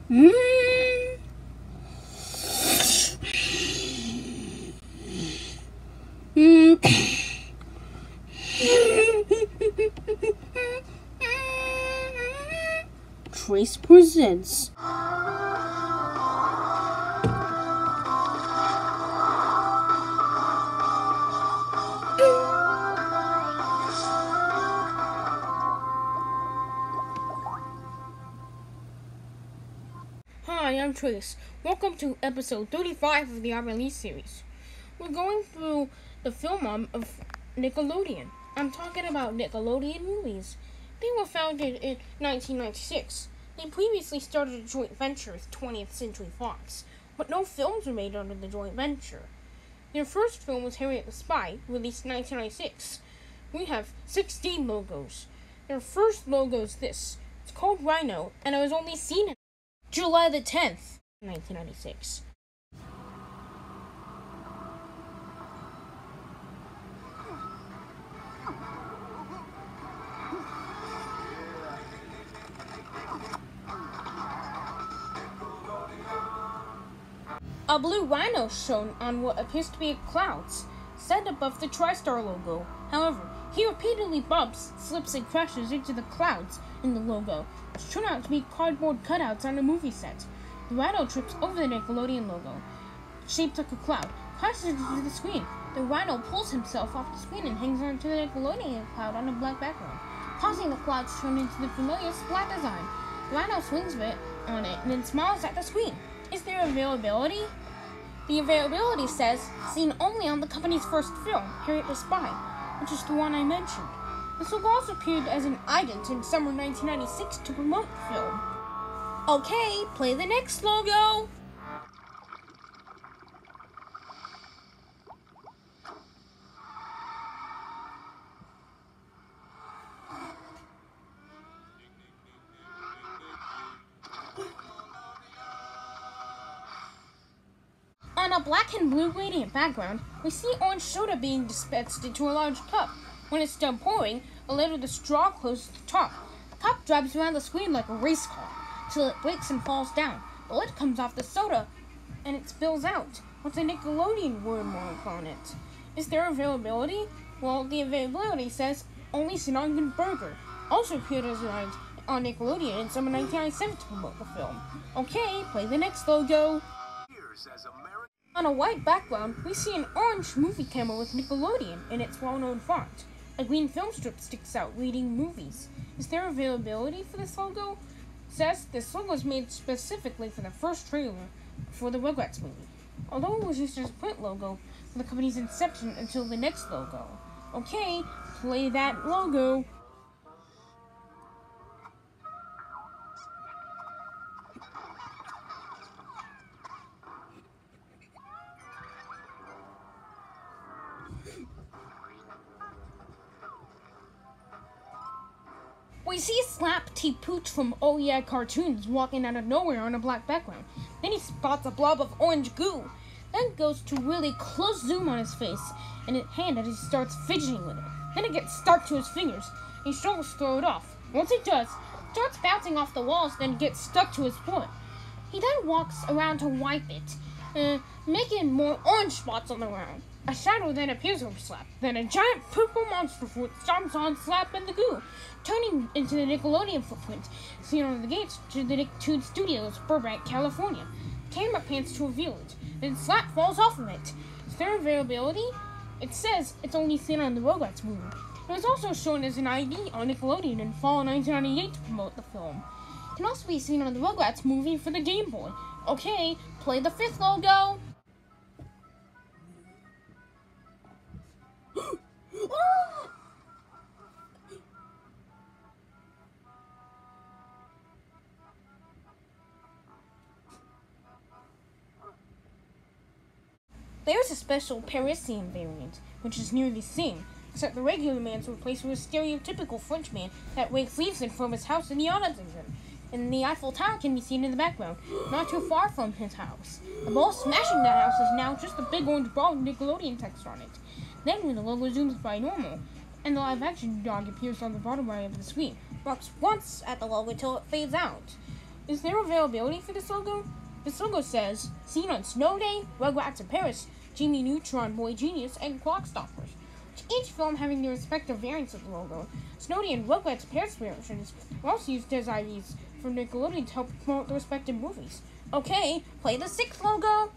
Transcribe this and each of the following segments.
Mm. Mm. Trace presents. Hi, I'm Trace. Welcome to episode 35 of the Release series. We're going through the film of Nickelodeon. I'm talking about Nickelodeon movies. They were founded in 1996. They previously started a joint venture with 20th Century Fox, but no films were made under the joint venture. Their first film was Harriet the Spy, released in 1996. We have 16 logos. Their first logo is this. It's called Rhino, and it was only seen in July the 10th, 1996. A blue rhino shown on what appears to be clouds, set above the TriStar logo. However, he repeatedly bumps, slips, and crashes into the clouds in the logo, which turn out to be cardboard cutouts on a movie set. The rhino trips over the Nickelodeon logo, shaped like a cloud, crashes into the screen. The rhino pulls himself off the screen and hangs onto the Nickelodeon cloud on a black background, causing the cloud to turn into the familiar splat design. The rhino swings a bit on it and then smiles at the screen. Is there availability? The availability says, seen only on the company's first film, Harriet the Spy, which is the one I mentioned. This logo also appeared as an ident in summer 1996 to promote the film. Okay, play the next logo! On a black and blue gradient background, we see orange soda being dispensed into a large cup. When it's done pouring, a lid with a straw closes the top. The cup drives around the screen like a race car, till it breaks and falls down. The lid comes off the soda, and it spills out, with a Nickelodeon word mark on it. Is there availability? Well, the availability says, only seen on Good Burger. Also appeared as an on Nickelodeon in summer 1997 to promote the film. Okay, play the next logo. On a white background, we see an orange movie camera with Nickelodeon in its well-known font. A green film strip sticks out reading movies. Is there availability for this logo? It says this logo was made specifically for the first trailer for the Rugrats movie, although it was used as a print logo from the company's inception until the next logo. Okay, play that logo. We see Slap T. Pooch from Oh Yeah Cartoons walking out of nowhere on a black background. Then he spots a blob of orange goo. Then goes to really close zoom on his face and his hand as he starts fidgeting with it. Then it gets stuck to his fingers. He struggles to throw it off. Once he does, it starts bouncing off the walls, then gets stuck to his foot. He then walks around to wipe it, making more orange spots on the ground. A shadow then appears over Slap. Then a giant purple monster foot stomps on Slap and the goo, turning into the Nickelodeon footprint, seen on the gates to the Nicktoon Studios, Burbank, California. Camera pans to reveal it. Then Slap falls off of it. Is there availability? It says it's only seen on the Rugrats movie. It was also shown as an ID on Nickelodeon in fall 1998 to promote the film. It can also be seen on the Rugrats movie for the Game Boy. Okay, play the fifth logo. There's a special Parisian variant, which is nearly the same, except the regular man's replaced with a stereotypical French man that rakes leaves in from his house in the autumn, and the Eiffel Tower can be seen in the background, not too far from his house. The ball smashing that house is now just a big orange ball with Nickelodeon text on it. Then when the logo zooms by normal, and the live-action dog appears on the bottom right of the screen, walks once at the logo until it fades out. Is there availability for this logo? This logo says, seen on Snow Day, Rugrats in Paris, Jimmy Neutron, Boy Genius, and Clockstoppers. Each film having their respective variants of the logo. Snow Day and Rugrats Paris versions were also used as IDs for Nickelodeon to help promote the respective movies. Okay, play the 6th logo!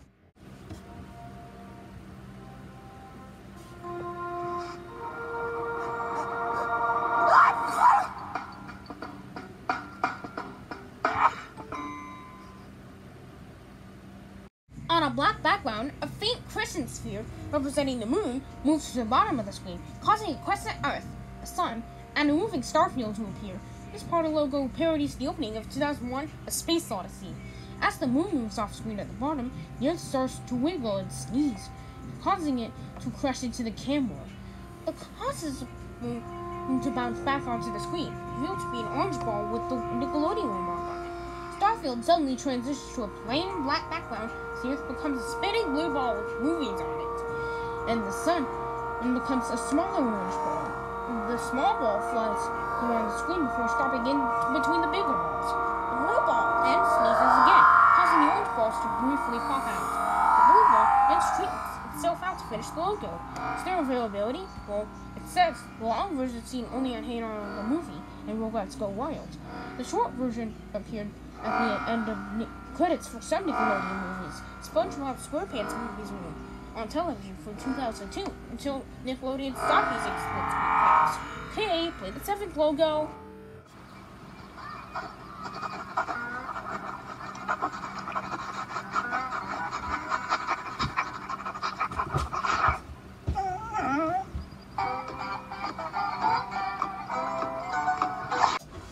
On a black background, a faint crescent sphere representing the moon moves to the bottom of the screen, causing a crescent Earth, a sun, and a moving star field to appear. This part of the logo parodies the opening of 2001: A Space Odyssey. As the moon moves off screen at the bottom, the Earth starts to wiggle and sneeze, causing it to crash into the camera. It causes the moon to bounce back onto the screen, revealed to be an orange ball with the Nickelodeon remark on it. Starfield suddenly transitions to a plain black background, so the Earth becomes a spinning blue ball with movies on it. And the sun becomes a smaller orange ball. The small ball flies around the screen before stopping in between the bigger balls. The blue ball then sneezes again, causing the orange balls to briefly pop out. The blue ball then straightens itself out to finish the logo. Is there availability? Well, it says the long version is seen only on Hey Arnold the movie and Rugrats Go Wild. The short version appeared at the end of credits for some Nickelodeon movies. SpongeBob SquarePants movies were on television from 2002 until Nickelodeon stopped using split screen credits. Okay, play the 7th logo.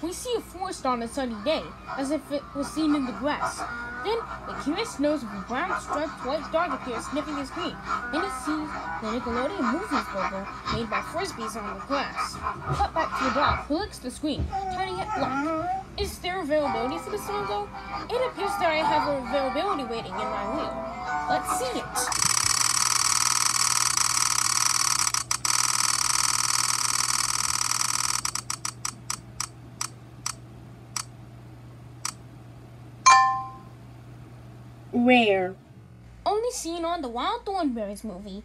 We see a forest on a sunny day, as if it was seen in the grass. Then, the curious nose of a brown striped white dog appears sniffing his green. Then he sees the Nickelodeon Movies logo made by Frisbees on the grass. Cut back to the dog, who licks the screen, turning it black. Is there availability for this logo? It appears that I have availability waiting in my wheel. Let's see it. Rare. Only seen on the Wild Thornberrys movie.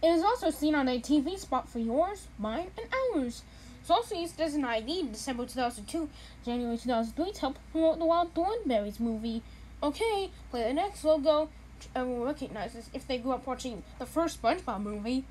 It is also seen on a TV spot for yours, mine, and ours. It's also used as an ID in December 2002, January 2003 to help promote the Wild Thornberrys movie. Okay, play the next logo, which everyone recognizes if they grew up watching the first SpongeBob movie.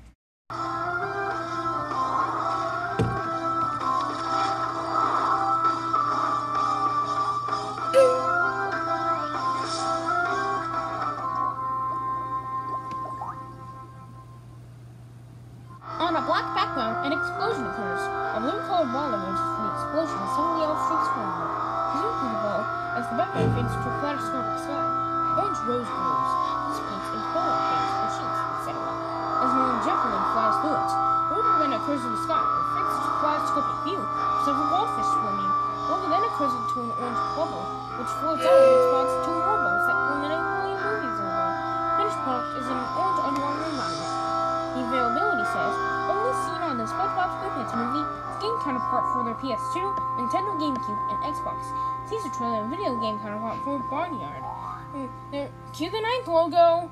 On a black background, an explosion occurs. A blue-colored ball emerges from the explosion and suddenly yells streaks forward. Zoom through the ball as the background fades to a kaleidoscopic sky. Orange rose grows, dissipates into bowling pins and sheets, etc. as an orange zeppelin flies through it. A river then occurs in the sky, and affects a kaleidoscopic view of several goldfish swimming. Water then occurs into an orange bubble, which floats out and spawns two more bubbles that form an Nickelodeon Movies logo. Finished product is in an orange underwater environment. The availability says, only seen on the SpongeBob SquarePants movie, game counterpart for their PS2, Nintendo GameCube, and Xbox. Teaser trailer and video game counterpart for Barnyard. Cue the 9th logo!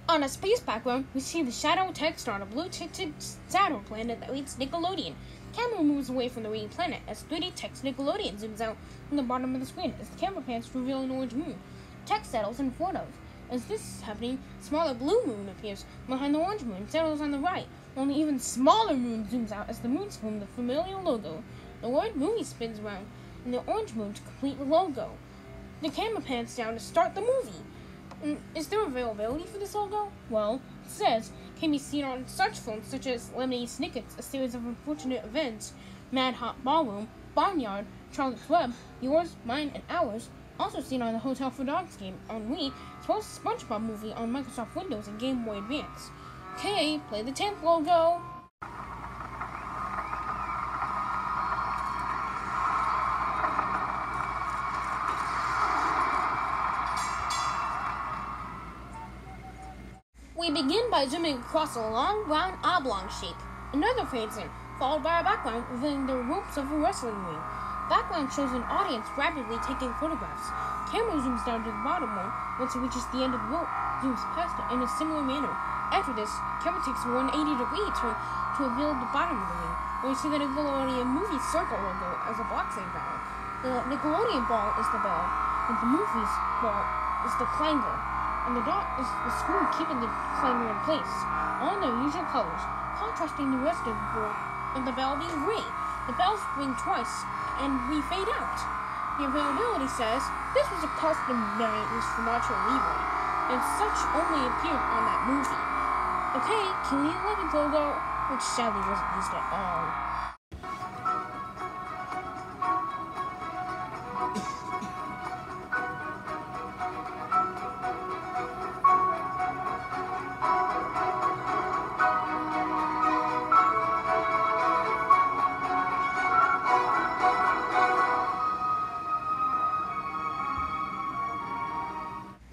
On a space background, we see the shadow text on a blue-tinted Saturn planet that reads Nickelodeon. The camera moves away from the reading planet as 3D text Nickelodeon zooms out from the bottom of the screen as the camera pans to reveal an orange moon. Text settles in front of. As this is happening, a smaller blue moon appears behind the orange moon and settles on the right, while an even smaller moon zooms out as the moons form the familiar logo. The word movie spins around in the orange moon to complete the logo. The camera pans down to start the movie. Is there availability for this logo? Well, it says, can be seen on such films such as Lemony Snicket's A Series of Unfortunate Events, Mad Hot Ballroom, Barnyard, Charlotte's Web, Yours, Mine, and Ours, also seen on the Hotel for Dogs game on Wii, as well as the SpongeBob movie on Microsoft Windows and Game Boy Advance. Okay, play the 10th logo. We begin by zooming across a long, round, oblong shape. Another fades in, followed by a background revealing the ropes of a wrestling ring. Background shows an audience rapidly taking photographs. Camera zooms down to the bottom one. Once it reaches the end of the rope, zooms past it in a similar manner. After this, camera takes a 180-degree turn to reveal the bottom of the ring, where you see the Nickelodeon movie circle logo as a boxing ball. The Nickelodeon ball is the bell, and the movie's ball is the clanger, and the dot is the screw keeping the clanger in place, all in their usual colors, contrasting the rest of the board and the bell being gray. The bells ring twice, and we fade out. The availability says this was a custom made for Nacho Libre, and such only appeared on that movie. Okay, cue the 11th logo, which sadly wasn't used at all.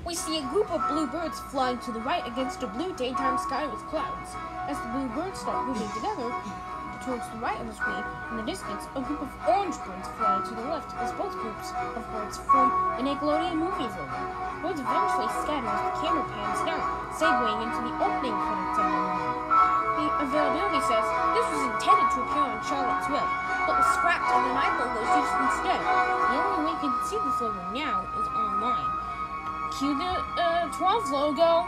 We see a group of blue birds flying to the right against a blue daytime sky with clouds. As the blue birds start moving together towards the right of the screen, in the distance, a group of orange birds fly to the left as both groups of birds form the Nickelodeon movies logo. Birds eventually scatter as the camera pans down, segueing into the opening credits of the movie. The availability says this was intended to appear on Charlotte's Web, but was scrapped and the night logo is used instead. The only way you can see this logo now is online. Cue the 12 logo.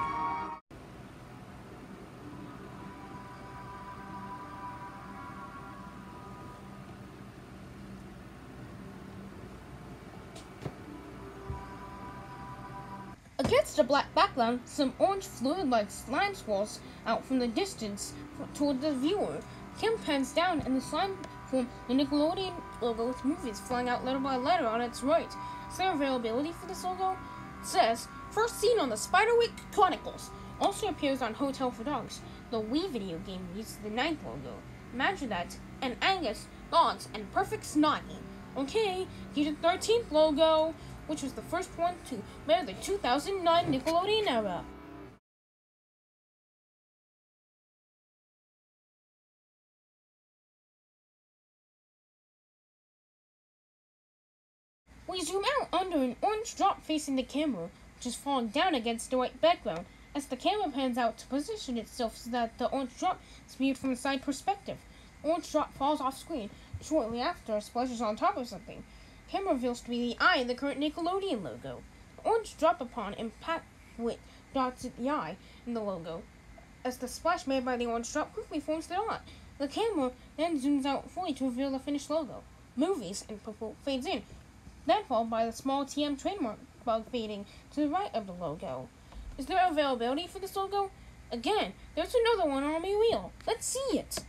Against a black background, some orange fluid-like slime swirls out from the distance toward the viewer. Kim pans down and the slime form the Nickelodeon logo with movies flying out letter by letter on its right. Is there availability for this logo? It says, first seen on the Spiderwick Chronicles. Also appears on Hotel for Dogs. The Wii video game uses the 9th logo. Imagine that. And Angus, Dogs, and Perfect Snotty. Okay, here's the 13th logo, which was the first one to bear the 2009 Nickelodeon era. We zoom out under an orange drop facing the camera, which is falling down against the white background, as the camera pans out to position itself so that the orange drop is viewed from a side perspective. The orange drop falls off screen shortly after it splashes on top of something. The camera reveals to be the eye of the current Nickelodeon logo. The orange drop upon impact with dots at the eye in the logo, as the splash made by the orange drop quickly forms the dot. The camera then zooms out fully to reveal the finished logo. Movies in purple fades in, then followed by the small TM trademark bug fading to the right of the logo. Is there availability for this logo? Again, there's another one on my wheel. Let's see it.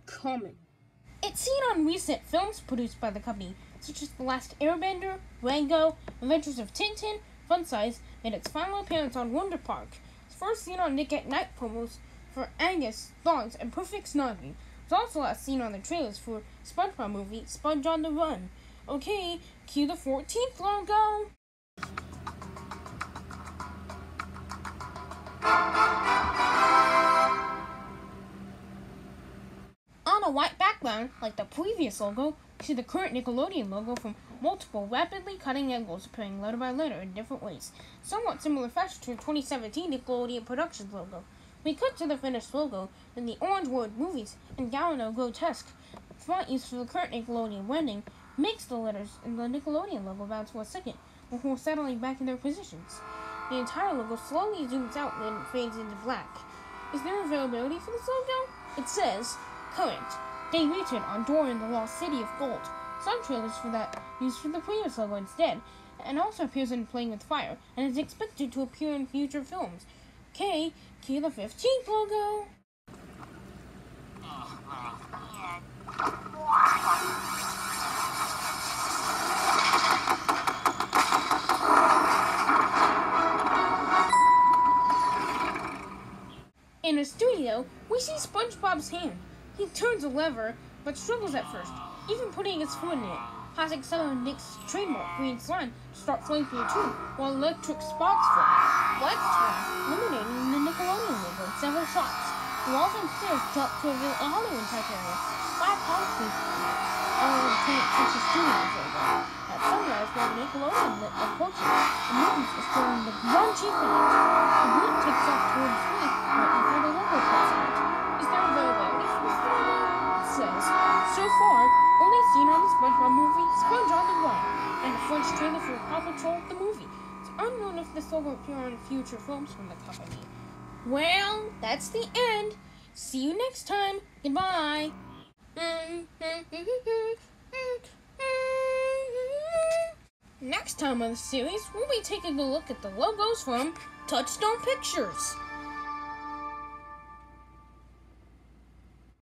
Common. It's seen on recent films produced by the company, such as The Last Airbender, Rango, Adventures of Tintin, Fun Size, made its final appearance on Wonder Park. It's first seen on Nick at Night promos for Angus, Dogs, and Perfect Snoggy. It's also last seen on the trailers for SpongeBob movie, Sponge on the Run. Okay, cue the 14th logo. On a white background, like the previous logo, we see the current Nickelodeon logo from multiple rapidly cutting angles appearing letter by letter in different ways, somewhat similar fashion to the 2017 Nickelodeon Productions logo. We cut to the finished logo, then the orange word movies and Galano grotesque font used for the current Nickelodeon branding makes the letters in the Nickelodeon logo bounce for a second before settling back in their positions. The entire logo slowly zooms out and then fades into black. Is there availability for this logo? It says, current, debuted on Dora in the Lost City of Gold. Some trailers for that used for the previous logo instead, and also appears in Playing with Fire, and is expected to appear in future films. Okay, cue the 15th logo. In a studio, we see SpongeBob's hand. He turns a lever, but struggles at first. even putting his foot in it. Causing some of Nick's trademark green slime to start flowing through the tube, while electric sparks fly. Lights turn, illuminating the Nickelodeon logo in several shots. The walls downstairs drop to reveal a Hollywood-type area. 5 policies all Planet Picture Studios logo. At sunrise, while the Nickelodeon lit approaches, the movie is during the grungy finish. The blimp takes off towards the right before the logo cuts out. Is there availability for this film? It says, so far, only seen on the SpongeBob movie, Sponge on the Run, and the French trailer for Paw Patrol, the movie. It's unknown if this will appear on future films from the company. Well, that's the end. See you next time. Goodbye. Next time on the series, we'll be taking a look at the logos from Touchstone Pictures.